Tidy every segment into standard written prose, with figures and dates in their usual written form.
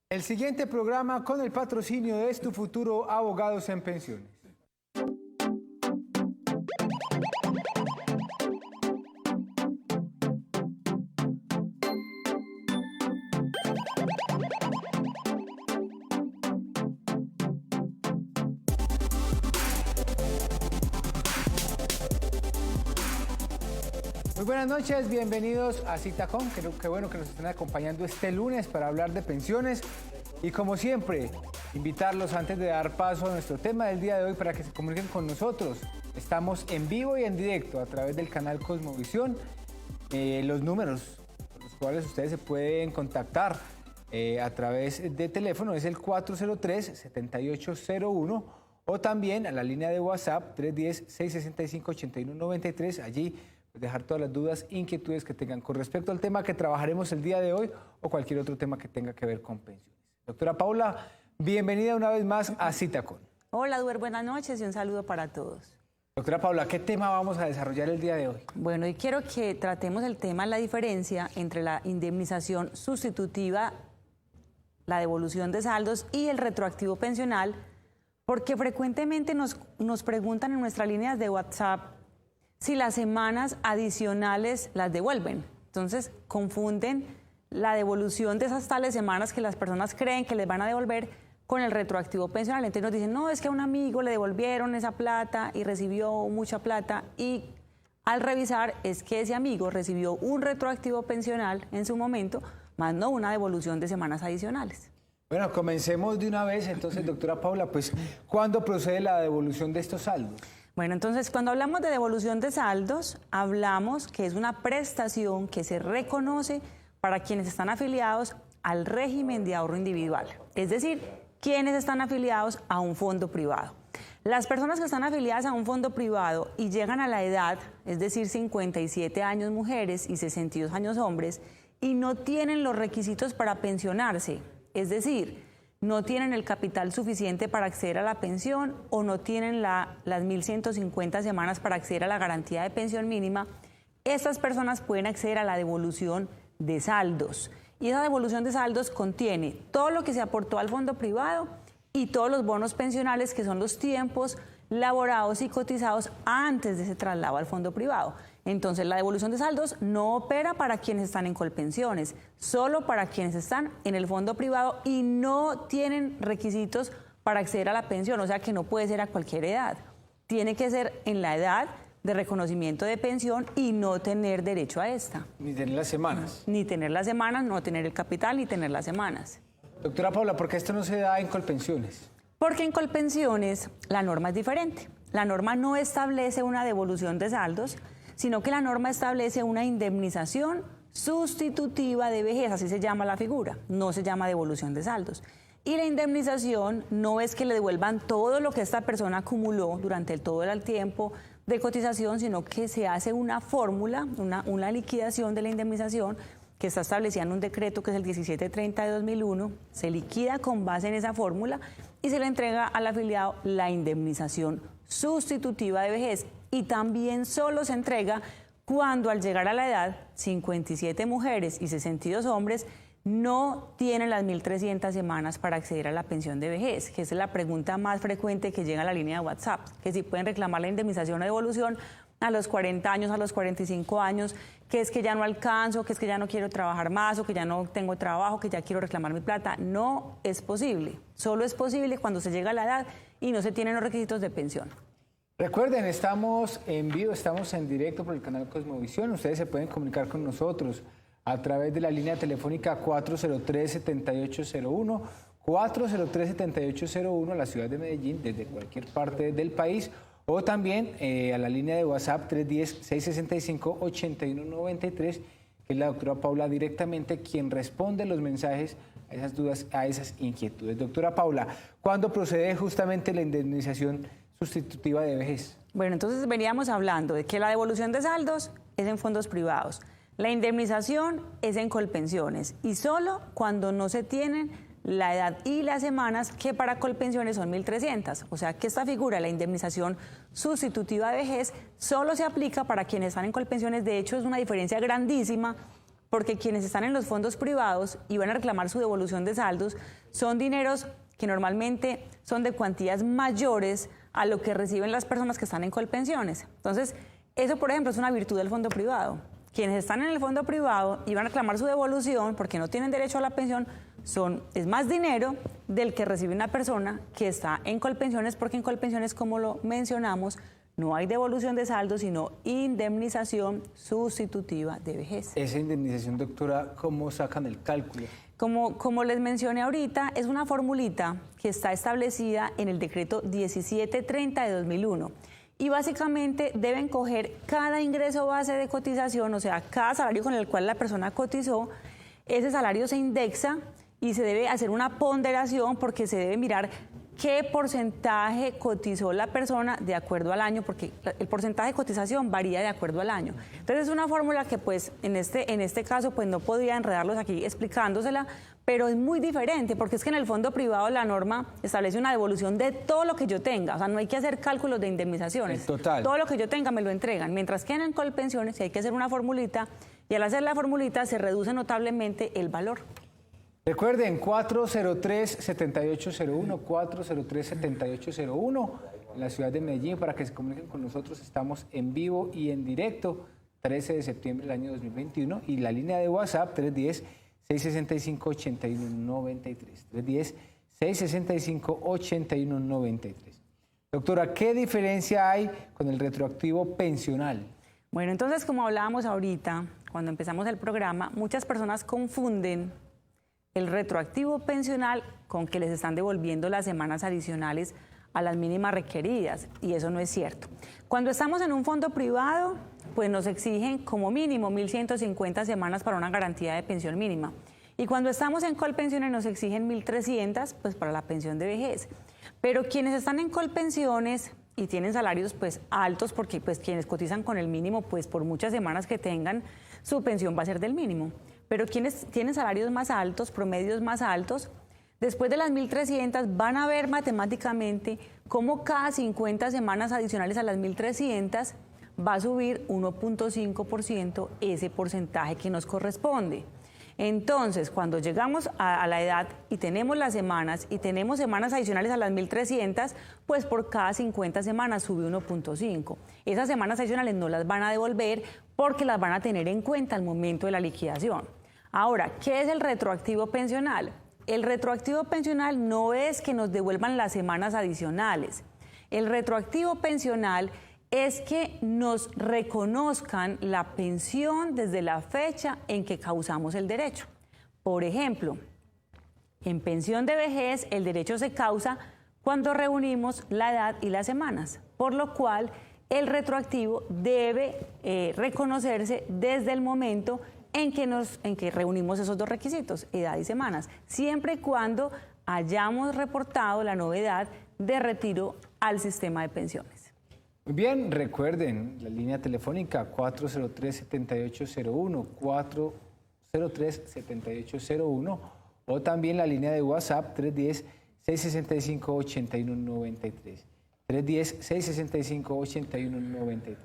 El siguiente programa con el patrocinio de Es Tu Futuro Abogados en Pensiones. Muy buenas noches, bienvenidos a Citacom. Qué bueno que nos estén acompañando este lunes para hablar de pensiones. Y como siempre, invitarlos antes de dar paso a nuestro tema del día de hoy para que se comuniquen con nosotros. Estamos en vivo y en directo a través del canal Cosmovisión. Los números con los cuales ustedes se pueden contactar a través de teléfono es el 403-7801 o también a la línea de WhatsApp 310-665-8193. Allí dejar todas las dudas, inquietudes que tengan con respecto al tema que trabajaremos el día de hoy o cualquier otro tema que tenga que ver con pensiones. Doctora Paula, bienvenida una vez más a Citacom. Hola, Duer, buenas noches y un saludo para todos. Doctora Paula, ¿qué tema vamos a desarrollar el día de hoy? Bueno, hoy quiero que tratemos el tema, la diferencia entre la indemnización sustitutiva, la devolución de saldos y el retroactivo pensional, porque frecuentemente nos preguntan en nuestras líneas de WhatsApp si las semanas adicionales las devuelven. Entonces, confunden la devolución de esas tales semanas que las personas creen que les van a devolver con el retroactivo pensional. Entonces nos dicen, no, es que a un amigo le devolvieron esa plata y recibió mucha plata, y al revisar es que ese amigo recibió un retroactivo pensional en su momento, más no una devolución de semanas adicionales. Bueno, comencemos de una vez entonces, doctora Paula, pues, ¿cuándo procede la devolución de estos saldos? Bueno, entonces cuando hablamos de devolución de saldos, hablamos que es una prestación que se reconoce para quienes están afiliados al régimen de ahorro individual, es decir, quienes están afiliados a un fondo privado. Las personas que están afiliadas a un fondo privado y llegan a la edad, es decir, 57 años mujeres y 62 años hombres, y no tienen los requisitos para pensionarse, es decir, no tienen el capital suficiente para acceder a la pensión o no tienen las 1.150 semanas para acceder a la garantía de pensión mínima, estas personas pueden acceder a la devolución de saldos. Y esa devolución de saldos contiene todo lo que se aportó al fondo privado y todos los bonos pensionales, que son los tiempos laborados y cotizados antes de ese traslado al fondo privado. Entonces, la devolución de saldos no opera para quienes están en Colpensiones, solo para quienes están en el fondo privado y no tienen requisitos para acceder a la pensión, o sea que no puede ser a cualquier edad. Tiene que ser en la edad de reconocimiento de pensión y no tener derecho a esta. Ni tener las semanas. Ni tener las semanas, no tener el capital, ni tener las semanas. Doctora Paula, ¿por qué esto no se da en Colpensiones? Porque en Colpensiones la norma es diferente. La norma no establece una devolución de saldos, sino que la norma establece una indemnización sustitutiva de vejez, así se llama la figura, no se llama devolución de saldos. Y la indemnización no es que le devuelvan todo lo que esta persona acumuló durante todo el tiempo de cotización, sino que se hace una fórmula, una liquidación de la indemnización que está establecida en un decreto que es el 1730 de 2001, se liquida con base en esa fórmula y se le entrega al afiliado la indemnización sustitutiva de vejez, y también solo se entrega cuando al llegar a la edad 57 mujeres y 62 hombres no tienen las 1.300 semanas para acceder a la pensión de vejez, que esa es la pregunta más frecuente que llega a la línea de WhatsApp, que si pueden reclamar la indemnización o devolución a los 40 años, a los 45 años, que es que ya no alcanzo, que es que ya no quiero trabajar más o que ya no tengo trabajo, que ya quiero reclamar mi plata. No es posible, solo es posible cuando se llega a la edad y no se tienen los requisitos de pensión. Recuerden, estamos en vivo, estamos en directo por el canal Cosmovisión. Ustedes se pueden comunicar con nosotros a través de la línea telefónica 403-7801, 403-7801 a la ciudad de Medellín, desde cualquier parte del país, o también a la línea de WhatsApp 310-665-8193, que es la doctora Paula directamente quien responde los mensajes a esas dudas, a esas inquietudes. Doctora Paula, ¿cuándo procede justamente la indemnización sustitutiva de vejez? Bueno, entonces veníamos hablando de que la devolución de saldos es en fondos privados, la indemnización es en Colpensiones y solo cuando no se tienen la edad y las semanas, que para Colpensiones son 1.300. O sea que esta figura, la indemnización sustitutiva de vejez, solo se aplica para quienes están en Colpensiones. De hecho, es una diferencia grandísima porque quienes están en los fondos privados y van a reclamar su devolución de saldos son dineros que normalmente son de cuantías mayores a lo que reciben las personas que están en Colpensiones. Entonces, eso, por ejemplo, es una virtud del fondo privado. Quienes están en el fondo privado y van a reclamar su devolución porque no tienen derecho a la pensión, es más dinero del que recibe una persona que está en Colpensiones, porque en Colpensiones, como lo mencionamos, no hay devolución de saldo, sino indemnización sustitutiva de vejez. Esa indemnización, doctora, ¿cómo sacan el cálculo? Como les mencioné ahorita, es una formulita que está establecida en el decreto 1730 de 2001. Y básicamente deben coger cada ingreso base de cotización, o sea, cada salario con el cual la persona cotizó, ese salario se indexa y se debe hacer una ponderación porque se debe mirar qué porcentaje cotizó la persona de acuerdo al año, porque el porcentaje de cotización varía de acuerdo al año. Entonces es una fórmula que pues en este caso pues no podría enredarlos aquí explicándosela, pero es muy diferente porque es que en el fondo privado la norma establece una devolución de todo lo que yo tenga, o sea, no hay que hacer cálculos de indemnizaciones. Total. Todo lo que yo tenga me lo entregan, mientras que en Colpensiones hay que hacer una formulita y al hacer la formulita se reduce notablemente el valor. Recuerden, 403-7801, 403-7801, en la ciudad de Medellín, para que se comuniquen con nosotros. Estamos en vivo y en directo, 13 de septiembre del año 2021, y la línea de WhatsApp, 310-665-8193, 310-665-8193. Doctora, ¿qué diferencia hay con el retroactivo pensional? Bueno, entonces, como hablábamos ahorita, cuando empezamos el programa, muchas personas confunden el retroactivo pensional con que les están devolviendo las semanas adicionales a las mínimas requeridas, y eso no es cierto. Cuando estamos en un fondo privado, pues nos exigen como mínimo 1.150 semanas para una garantía de pensión mínima. Y cuando estamos en Colpensiones nos exigen 1.300 pues para la pensión de vejez. Pero quienes están en Colpensiones y tienen salarios pues altos, porque pues quienes cotizan con el mínimo, pues por muchas semanas que tengan, su pensión va a ser del mínimo. Pero quienes tienen salarios más altos, promedios más altos, después de las 1.300 van a ver matemáticamente cómo cada 50 semanas adicionales a las 1.300 va a subir 1.5% ese porcentaje que nos corresponde. Entonces, cuando llegamos a la edad y tenemos las semanas y tenemos semanas adicionales a las 1.300, pues por cada 50 semanas sube 1.5. Esas semanas adicionales no las van a devolver porque las van a tener en cuenta al momento de la liquidación. Ahora, ¿qué es el retroactivo pensional? El retroactivo pensional no es que nos devuelvan las semanas adicionales. El retroactivo pensional es que nos reconozcan la pensión desde la fecha en que causamos el derecho. Por ejemplo, en pensión de vejez el derecho se causa cuando reunimos la edad y las semanas, por lo cual el retroactivo debe reconocerse desde el momento en que reunimos esos dos requisitos, edad y semanas, siempre y cuando hayamos reportado la novedad de retiro al sistema de pensiones. Muy bien, recuerden la línea telefónica 403-7801, 403-7801, o también la línea de WhatsApp 310-665-8193, 310-665-8193.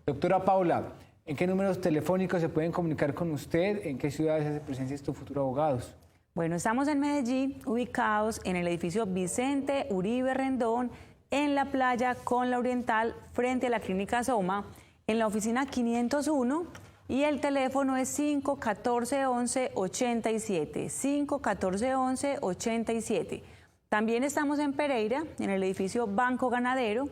Doctora Paula, ¿en qué números telefónicos se pueden comunicar con usted? ¿En qué ciudades hace presencia Tu Futuro Abogados? Bueno, estamos en Medellín, ubicados en el edificio Vicente Uribe Rendón, en la playa con la Oriental, frente a la Clínica Soma, en la oficina 501, y el teléfono es 514-1187, 514-1187. También estamos en Pereira, en el edificio Banco Ganadero,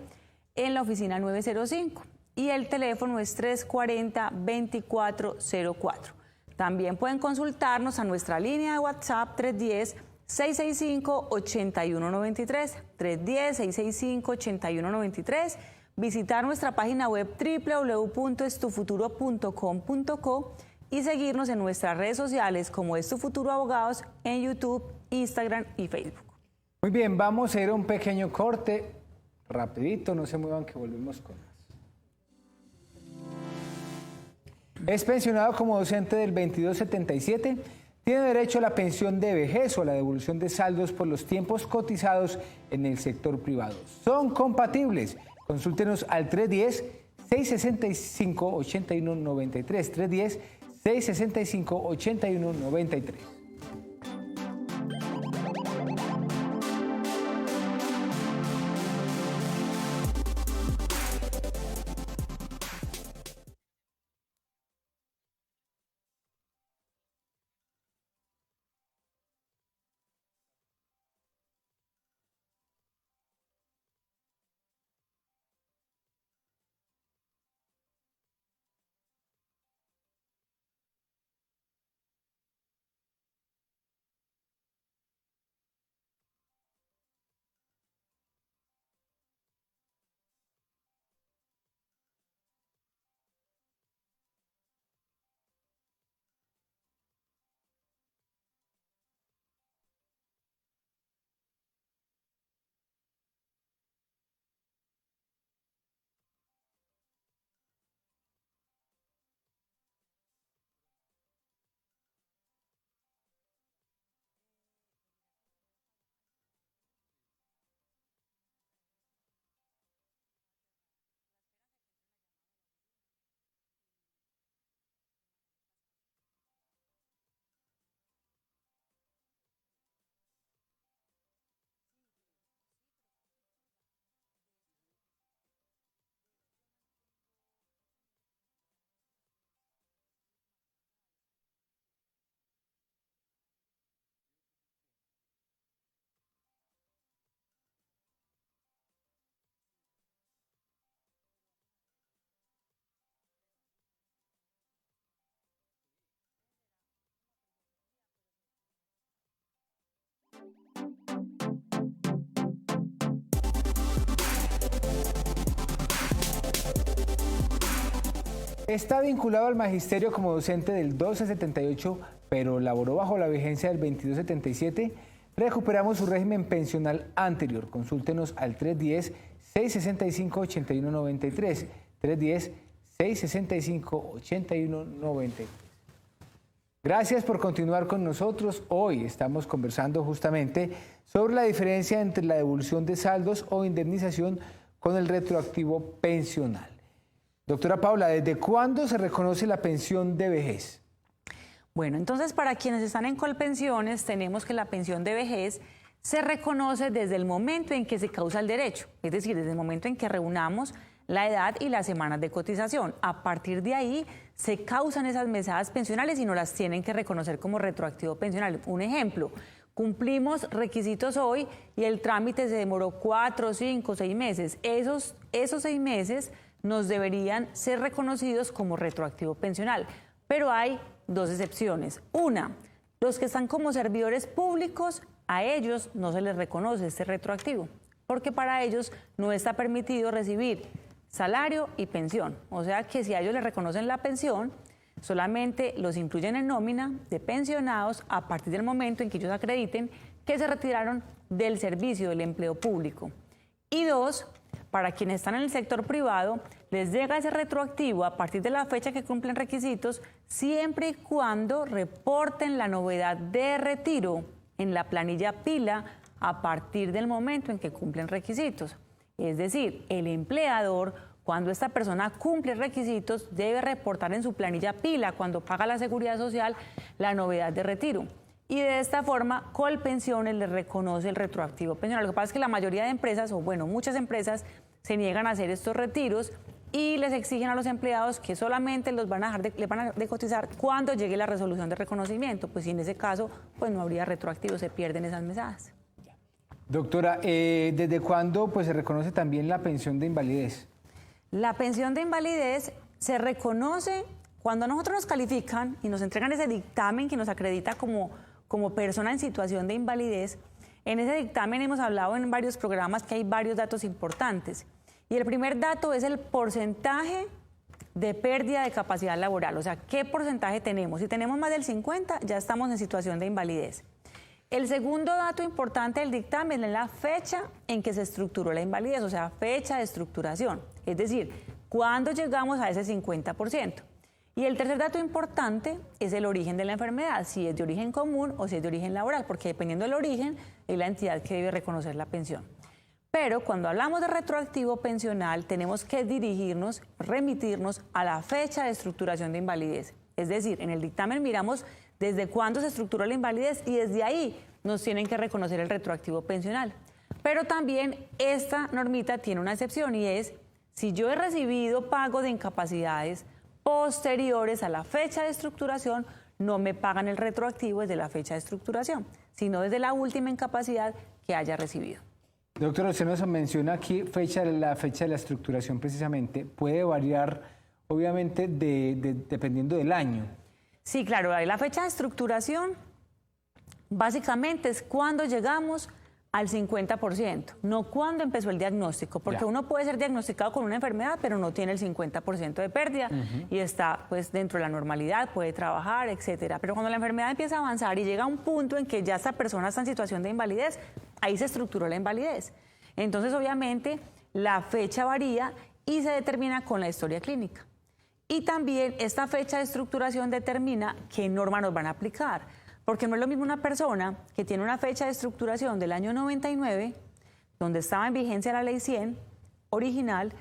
en la oficina 905, y el teléfono es 340-2404. También pueden consultarnos a nuestra línea de WhatsApp 310-665-8193, 310-665-8193, visitar nuestra página web www.estufuturo.com.co y seguirnos en nuestras redes sociales como Es Tu Futuro Abogados en YouTube, Instagram y Facebook. Muy bien, vamos a ir a un pequeño corte, rapidito, no se muevan que volvemos con más. Es pensionado como docente del 2277, tiene derecho a la pensión de vejez o a la devolución de saldos por los tiempos cotizados en el sector privado. Son compatibles. Consúltenos al 310-665-8193, 665-8193. Está vinculado al magisterio como docente del 1278, pero laboró bajo la vigencia del 2277. Recuperamos su régimen pensional anterior. Consúltenos al 310-665-8193. 310-665-8193. Gracias por continuar con nosotros. Hoy estamos conversando justamente sobre la diferencia entre la devolución de saldos o indemnización con el retroactivo pensional. Doctora Paula, ¿desde cuándo se reconoce la pensión de vejez? Bueno, entonces para quienes están en Colpensiones tenemos que la pensión de vejez se reconoce desde el momento en que se causa el derecho, es decir, desde el momento en que reunamos la edad y las semanas de cotización. A partir de ahí se causan esas mesadas pensionales y nos las tienen que reconocer como retroactivo pensional. Un ejemplo, cumplimos requisitos hoy y el trámite se demoró 4, 5, 6 meses. Esos 6 meses nos deberían ser reconocidos como retroactivo pensional, pero hay 2 excepciones. Una, los que están como servidores públicos, a ellos no se les reconoce este retroactivo, porque para ellos no está permitido recibir salario y pensión. O sea que si a ellos les reconocen la pensión, solamente los incluyen en nómina de pensionados a partir del momento en que ellos acrediten que se retiraron del servicio del empleo público. Y 2, para quienes están en el sector privado, les llega ese retroactivo a partir de la fecha que cumplen requisitos, siempre y cuando reporten la novedad de retiro en la planilla pila a partir del momento en que cumplen requisitos. Es decir, el empleador, cuando esta persona cumple requisitos, debe reportar en su planilla pila, cuando paga la seguridad social, la novedad de retiro. Y de esta forma, Colpensiones le reconoce el retroactivo pensional. Lo que pasa es que la mayoría de empresas, o bueno, muchas empresas, se niegan a hacer estos retiros y les exigen a los empleados que solamente les van a dejar de cotizar cuando llegue la resolución de reconocimiento. Pues si en ese caso, pues no habría retroactivo, se pierden esas mesadas. Doctora, ¿desde cuándo pues, se reconoce también la pensión de invalidez? La pensión de invalidez se reconoce cuando a nosotros nos califican y nos entregan ese dictamen que nos acredita como persona en situación de invalidez. En ese dictamen hemos hablado en varios programas que hay varios datos importantes. Y el primer dato es el porcentaje de pérdida de capacidad laboral. O sea, ¿qué porcentaje tenemos? Si tenemos más del 50, ya estamos en situación de invalidez. El segundo dato importante del dictamen es la fecha en que se estructuró la invalidez, o sea, fecha de estructuración. Es decir, ¿cuándo llegamos a ese 50%? Y el tercer dato importante es el origen de la enfermedad, si es de origen común o si es de origen laboral, porque dependiendo del origen es la entidad que debe reconocer la pensión. Pero cuando hablamos de retroactivo pensional tenemos que remitirnos a la fecha de estructuración de invalidez. Es decir, en el dictamen miramos desde cuándo se estructuró la invalidez y desde ahí nos tienen que reconocer el retroactivo pensional. Pero también esta normita tiene una excepción y es si yo he recibido pago de incapacidades posteriores a la fecha de estructuración, no me pagan el retroactivo desde la fecha de estructuración, sino desde la última incapacidad que haya recibido. Doctor, usted nos menciona aquí la fecha de la estructuración precisamente. Puede variar, obviamente, dependiendo del año. Sí, claro, la fecha de estructuración básicamente es cuando llegamos al 50%, no cuando empezó el diagnóstico, porque uno puede ser diagnosticado con una enfermedad, pero no tiene el 50% de pérdida y está pues dentro de la normalidad, puede trabajar, etcétera. Pero cuando la enfermedad empieza a avanzar y llega a un punto en que ya esta persona está en situación de invalidez, ahí se estructuró la invalidez. Entonces, obviamente, la fecha varía y se determina con la historia clínica. Y también esta fecha de estructuración determina qué norma nos van a aplicar. Porque no es lo mismo una persona que tiene una fecha de estructuración del año 99, donde estaba en vigencia la ley 100 original,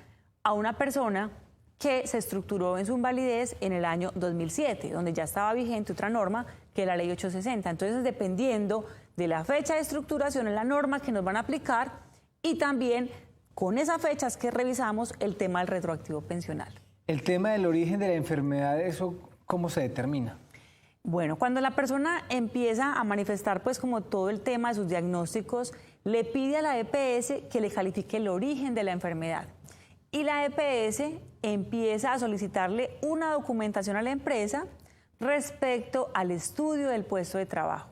a una persona que se estructuró en su invalidez en el año 2007, donde ya estaba vigente otra norma que es la ley 860. Entonces, dependiendo de la fecha de estructuración, es la norma que nos van a aplicar y también con esas fechas que revisamos el tema del retroactivo pensional. El tema del origen de la enfermedad, ¿eso cómo se determina? Bueno, cuando la persona empieza a manifestar pues como todo el tema de sus diagnósticos, le pide a la EPS que le califique el origen de la enfermedad. Y la EPS empieza a solicitarle una documentación a la empresa respecto al estudio del puesto de trabajo.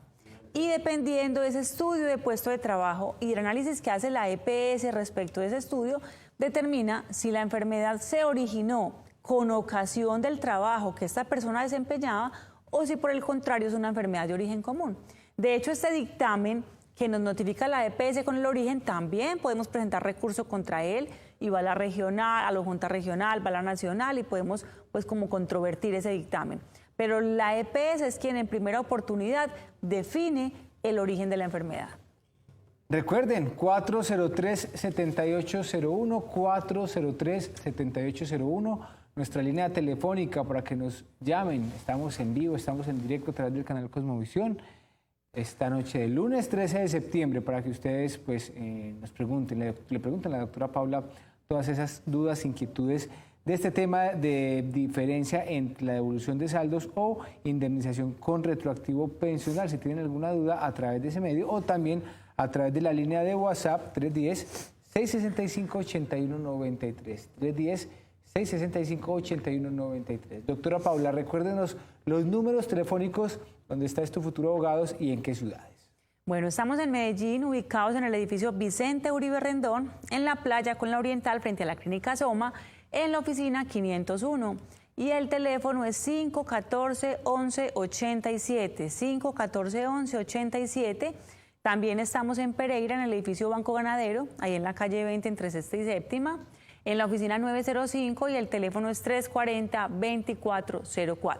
Y dependiendo de ese estudio de puesto de trabajo y el análisis que hace la EPS respecto de ese estudio, determina si la enfermedad se originó con ocasión del trabajo que esta persona desempeñaba o si por el contrario es una enfermedad de origen común. De hecho, este dictamen que nos notifica la EPS con el origen, también podemos presentar recurso contra él y va a la regional, a la Junta Regional, va a la nacional y podemos pues como controvertir ese dictamen. Pero la EPS es quien en primera oportunidad define el origen de la enfermedad. Recuerden, 403-7801, 403-7801, nuestra línea telefónica para que nos llamen. Estamos en vivo, estamos en directo a través del canal Cosmovisión. Esta noche del lunes 13 de septiembre para que ustedes pues, nos pregunten, le pregunten a la doctora Paula todas esas dudas, inquietudes de este tema de diferencia entre la devolución de saldos o indemnización con retroactivo pensional. Si tienen alguna duda a través de ese medio o también a través de la línea de WhatsApp 310-665-8193. 310-665-8193. Doctora Paula, recuérdenos los números telefónicos donde está Tu Futuro Abogados y en qué ciudades. Bueno, estamos en Medellín, ubicados en el edificio Vicente Uribe Rendón, en la playa con la Oriental, frente a la Clínica Soma, en la oficina 501. Y el teléfono es 514-1187, 514-1187. También estamos en Pereira, en el edificio Banco Ganadero, ahí en la calle 20, entre Sexta y Séptima, en la oficina 905 y el teléfono es 340-2404.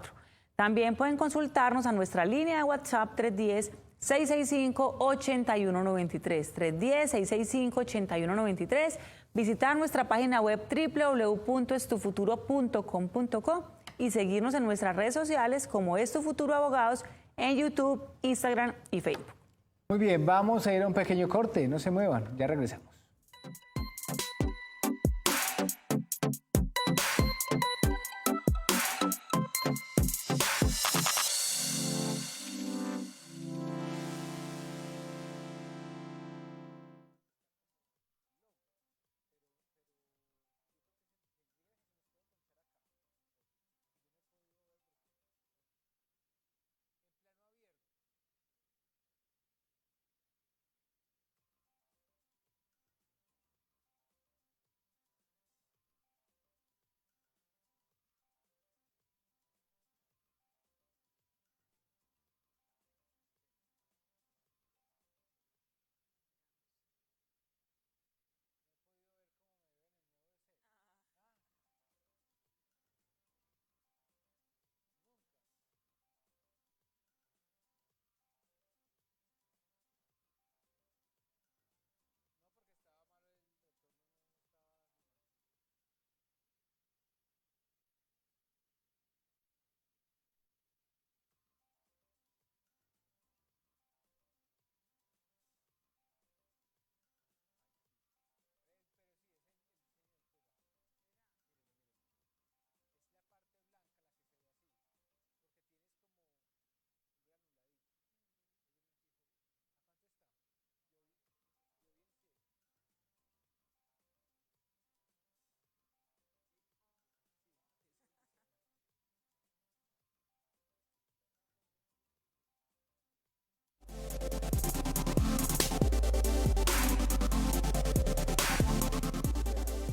También pueden consultarnos a nuestra línea de WhatsApp 310-665-8193, 310-665-8193, visitar nuestra página web www.estufuturo.com.co y seguirnos en nuestras redes sociales como Es Tu Futuro Abogados en YouTube, Instagram y Facebook. Muy bien, vamos a ir a un pequeño corte, no se muevan, ya regresamos.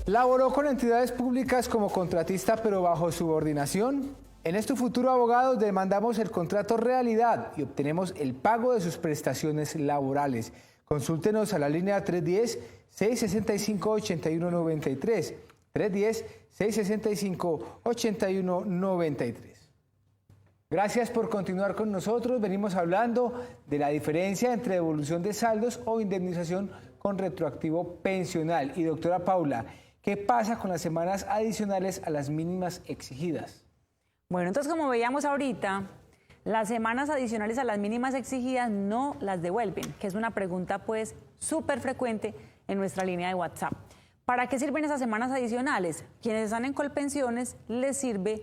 ¿Laboró con entidades públicas como contratista pero bajo subordinación? En este futuro abogado demandamos el contrato realidad y obtenemos el pago de sus prestaciones laborales. Consúltenos a la línea 310-665-8193. 310-665-8193. Gracias por continuar con nosotros. Venimos hablando de la diferencia entre devolución de saldos o indemnización con retroactivo pensional. Y doctora Paula, ¿qué pasa con las semanas adicionales a las mínimas exigidas? Bueno, entonces como veíamos ahorita, las semanas adicionales a las mínimas exigidas no las devuelven, que es una pregunta pues súper frecuente en nuestra línea de WhatsApp. ¿Para qué sirven esas semanas adicionales? Quienes están en Colpensiones les sirve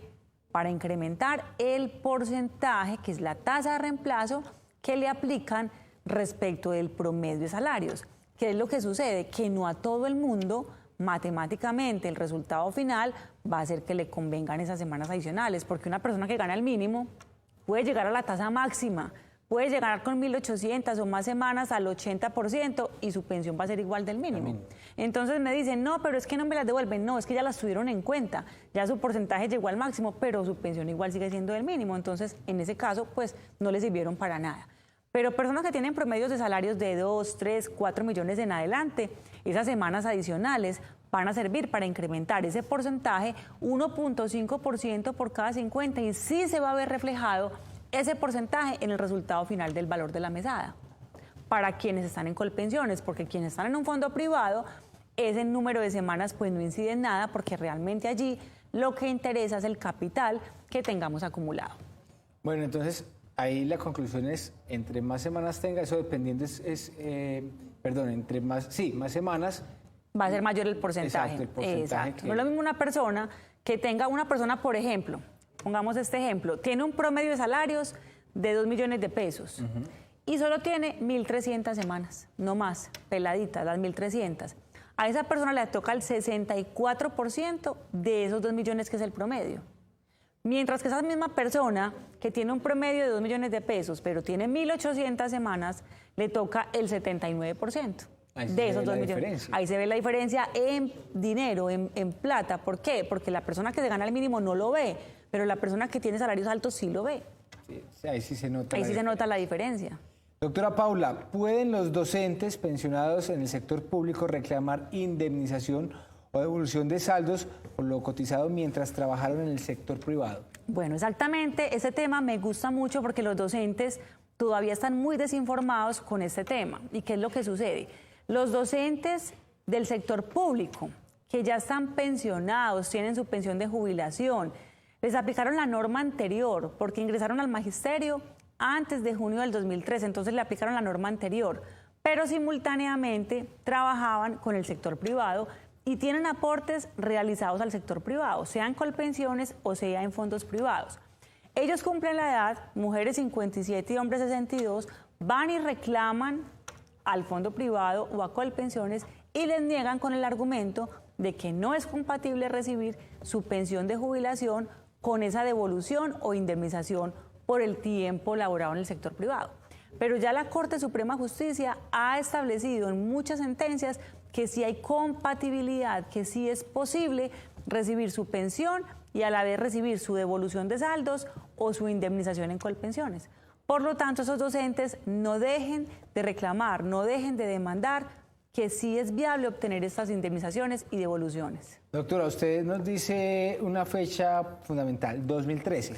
para incrementar el porcentaje, que es la tasa de reemplazo que le aplican respecto del promedio de salarios. ¿Qué es lo que sucede? Que no a todo el mundo, matemáticamente, el resultado final va a ser que le convengan esas semanas adicionales, porque una persona que gana el mínimo puede llegar a la tasa máxima, puede llegar con 1.800 o más semanas al 80% y su pensión va a ser igual del mínimo. Entonces me dicen, no, pero es que no me las devuelven. No, es que ya las tuvieron en cuenta, ya su porcentaje llegó al máximo, pero su pensión igual sigue siendo del mínimo. Entonces, en ese caso, pues no les sirvieron para nada. Pero personas que tienen promedios de salarios de 2, 3, 4 millones en adelante, esas semanas adicionales van a servir para incrementar ese porcentaje 1.5% por cada 50 y sí se va a ver reflejado ese porcentaje en el resultado final del valor de la mesada. Para quienes están en Colpensiones, porque quienes están en un fondo privado, ese número de semanas pues no incide en nada, porque realmente allí lo que interesa es el capital que tengamos acumulado. Bueno, entonces ahí la conclusión es, entre más semanas tenga, eso dependiendo entre más semanas, va a ser mayor el porcentaje. Exacto, el porcentaje. Exacto. No es lo mismo una persona que tenga, por ejemplo, pongamos este ejemplo, tiene un promedio de salarios de 2 millones de pesos y solo tiene 1.300 semanas, no más, peladitas, las 1.300. A esa persona le toca el 64% de esos 2 millones que es el promedio. Mientras que esa misma persona que tiene un promedio de 2 millones de pesos, pero tiene 1.800 semanas, le toca el 79%. De esos 2 millones. Ahí se ve la diferencia en dinero, en plata. ¿Por qué? Porque la persona que se gana el mínimo no lo ve, pero la persona que tiene salarios altos sí lo ve. Sí, ahí sí se nota. Ahí sí se nota la diferencia. Doctora Paula, ¿pueden los docentes pensionados en el sector público reclamar indemnización o devolución de saldos por lo cotizado mientras trabajaron en el sector privado? Bueno, exactamente. Ese tema me gusta mucho porque los docentes todavía están muy desinformados con este tema. ¿Y qué es lo que sucede? Los docentes del sector público, que ya están pensionados, tienen su pensión de jubilación, les aplicaron la norma anterior porque ingresaron al magisterio antes de junio del 2003, entonces le aplicaron la norma anterior, pero simultáneamente trabajaban con el sector privado y tienen aportes realizados al sector privado, sea en Colpensiones o sea en fondos privados. Ellos cumplen la edad, mujeres 57 y hombres 62, van y reclaman al fondo privado o a Colpensiones y les niegan con el argumento de que no es compatible recibir su pensión de jubilación con esa devolución o indemnización por el tiempo laborado en el sector privado. Pero ya la Corte Suprema de Justicia ha establecido en muchas sentencias que sí hay compatibilidad, que sí es posible recibir su pensión y a la vez recibir su devolución de saldos o su indemnización en Colpensiones. Por lo tanto, esos docentes no dejen de reclamar, no dejen de demandar que sí es viable obtener estas indemnizaciones y devoluciones. Doctora, usted nos dice una fecha fundamental, 2013.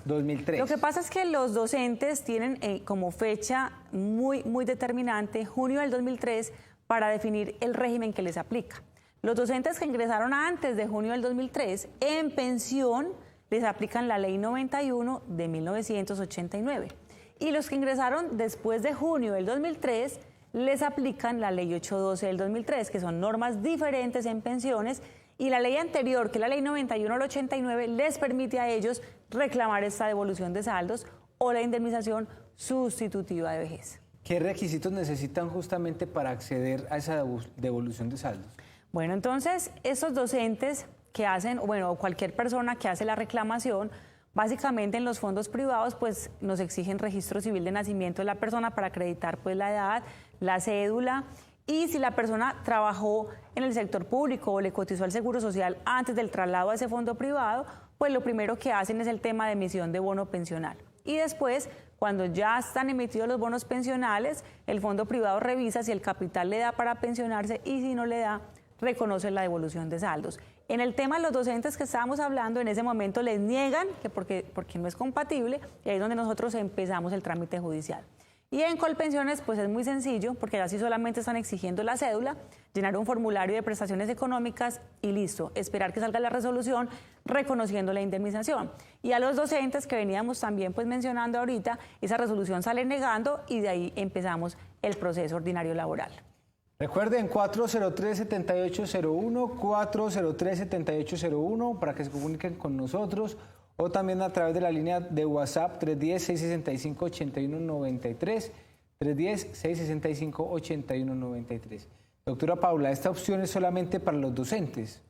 2003. Lo que pasa es que los docentes tienen como fecha muy determinante junio del 2003 para definir el régimen que les aplica. Los docentes que ingresaron antes de junio del 2003 en pensión les aplican la Ley 91 de 1989. Y los que ingresaron después de junio del 2003 les aplican la Ley 812 del 2003, que son normas diferentes en pensiones, y la ley anterior, que es la Ley 91 del 89, les permite a ellos reclamar esta devolución de saldos o la indemnización sustitutiva de vejez. ¿Qué requisitos necesitan justamente para acceder a esa devolución de saldos? Bueno, entonces, estos docentes que hacen, o cualquier persona que hace la reclamación, básicamente en los fondos privados, pues nos exigen registro civil de nacimiento de la persona para acreditar pues la edad, la cédula Y si la persona trabajó en el sector público o le cotizó al Seguro Social antes del traslado a ese fondo privado, pues lo primero que hacen es el tema de emisión de bono pensional. Y después, cuando ya están emitidos los bonos pensionales, el fondo privado revisa si el capital le da para pensionarse y si no le da, reconoce la devolución de saldos. En el tema de los docentes que estábamos hablando, en ese momento les niegan que porque no es compatible, y ahí es donde nosotros empezamos el trámite judicial. Y en Colpensiones, pues es muy sencillo, porque así solamente están exigiendo la cédula, llenar un formulario de prestaciones económicas y listo, esperar que salga la resolución reconociendo la indemnización. Y a los docentes que veníamos también pues mencionando ahorita, esa resolución sale negando y de ahí empezamos el proceso ordinario laboral. Recuerden 403-7801, 403-7801 para que se comuniquen con nosotros o también a través de la línea de WhatsApp 310-665-8193, 310-665-8193. Doctora Paula, ¿esta opción es solamente para los docentes?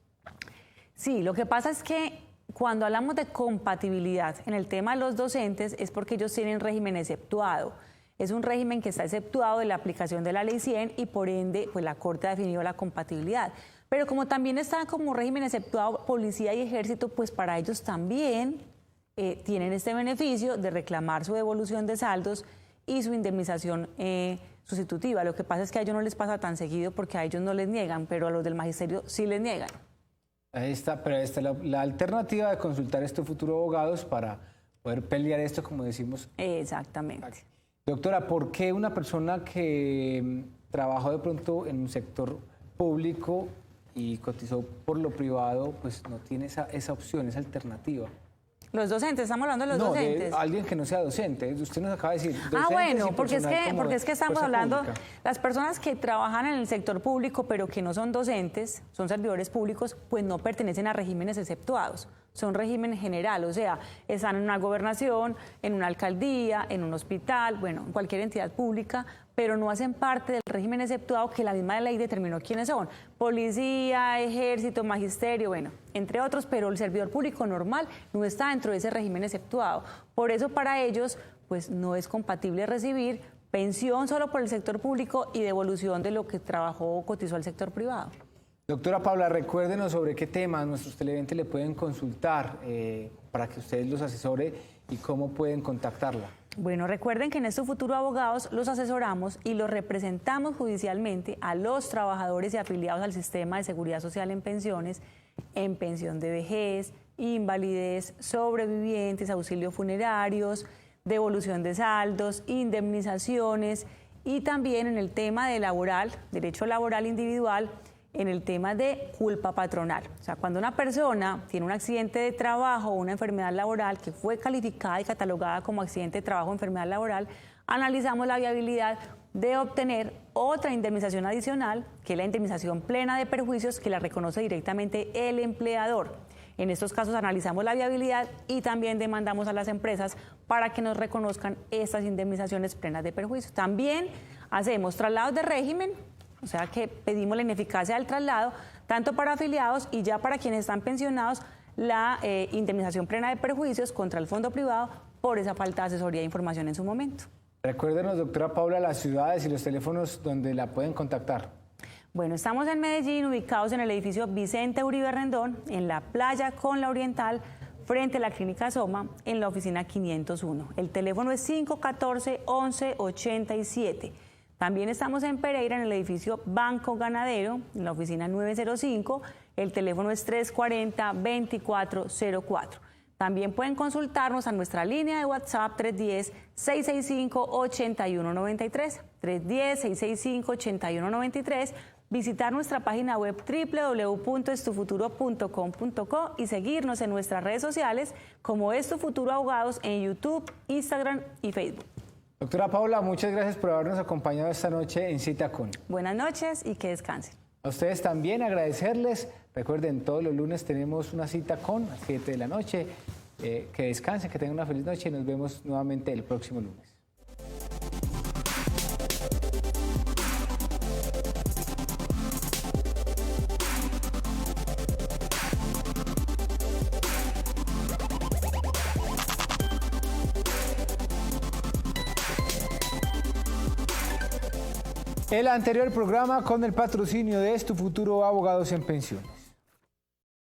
Sí, lo que pasa es que cuando hablamos de compatibilidad en el tema de los docentes es porque ellos tienen régimen exceptuado. Es un régimen que está exceptuado de la aplicación de la Ley 100 y por ende pues la Corte ha definido la compatibilidad. Pero como también está como régimen exceptuado policía y ejército, pues para ellos también tienen este beneficio de reclamar su devolución de saldos y su indemnización sustitutiva. Lo que pasa es que a ellos no les pasa tan seguido porque a ellos no les niegan, pero a los del magisterio sí les niegan. Ahí está, pero esta es la alternativa de consultar estos futuros abogados para poder pelear esto, como decimos. Exactamente. Doctora, ¿por qué una persona que trabajó de pronto en un sector público y cotizó por lo privado, pues no tiene esa opción, esa alternativa? Los docentes, estamos hablando de los docentes. No, de alguien que no sea docente. Usted nos acaba de decir docentes bueno, y porque es que estamos hablando, pública. Las personas que trabajan en el sector público pero que no son docentes, son servidores públicos, pues no pertenecen a regímenes exceptuados, son régimen general, o sea, están en una gobernación, en una alcaldía, en un hospital, bueno, en cualquier entidad pública, pero no hacen parte del régimen exceptuado que la misma ley determinó quiénes son. Policía, ejército, magisterio, bueno, entre otros, pero el servidor público normal no está dentro de ese régimen exceptuado. Por eso para ellos, pues no es compatible recibir pensión solo por el sector público y devolución de lo que trabajó o cotizó al sector privado. Doctora Paula, recuérdenos sobre qué temas nuestros televidentes le pueden consultar para que ustedes los asesore y cómo pueden contactarla. Bueno, recuerden que en estos futuros abogados los asesoramos y los representamos judicialmente a los trabajadores y afiliados al sistema de seguridad social en pensiones, en pensión de vejez, invalidez, sobrevivientes, auxilios funerarios, devolución de saldos, indemnizaciones y también en el tema de laboral, derecho laboral individual, en el tema de culpa patronal. O sea, cuando una persona tiene un accidente de trabajo o una enfermedad laboral que fue calificada y catalogada como accidente de trabajo o enfermedad laboral, analizamos la viabilidad de obtener otra indemnización adicional, que es la indemnización plena de perjuicios que la reconoce directamente el empleador. En estos casos analizamos la viabilidad y también demandamos a las empresas para que nos reconozcan estas indemnizaciones plenas de perjuicios. También hacemos traslados de régimen, o sea que pedimos la ineficacia del traslado, tanto para afiliados y ya para quienes están pensionados, la indemnización plena de perjuicios contra el fondo privado por esa falta de asesoría e información en su momento. Recuérdenos, doctora Paula, las ciudades y los teléfonos donde la pueden contactar. Bueno, estamos en Medellín, ubicados en el edificio Vicente Uribe Rendón, en la playa con la Oriental, frente a la Clínica Soma, en la oficina 501. El teléfono es 514-1187. También estamos en Pereira, en el edificio Banco Ganadero, en la oficina 905. El teléfono es 340-2404. También pueden consultarnos a nuestra línea de WhatsApp 310-665-8193. 310-665-8193. Visitar nuestra página web www.estufuturo.com.co y seguirnos en nuestras redes sociales como Esto Futuro Abogados en YouTube, Instagram y Facebook. Doctora Paula, muchas gracias por habernos acompañado esta noche en Cita Con. Buenas noches y que descansen. A ustedes también agradecerles. Recuerden, todos los lunes tenemos una cita con a las 7 de la noche. Que descansen, que tengan una feliz noche y nos vemos nuevamente el próximo lunes. El anterior programa con el patrocinio de Tu Futuro Abogados en Pensiones.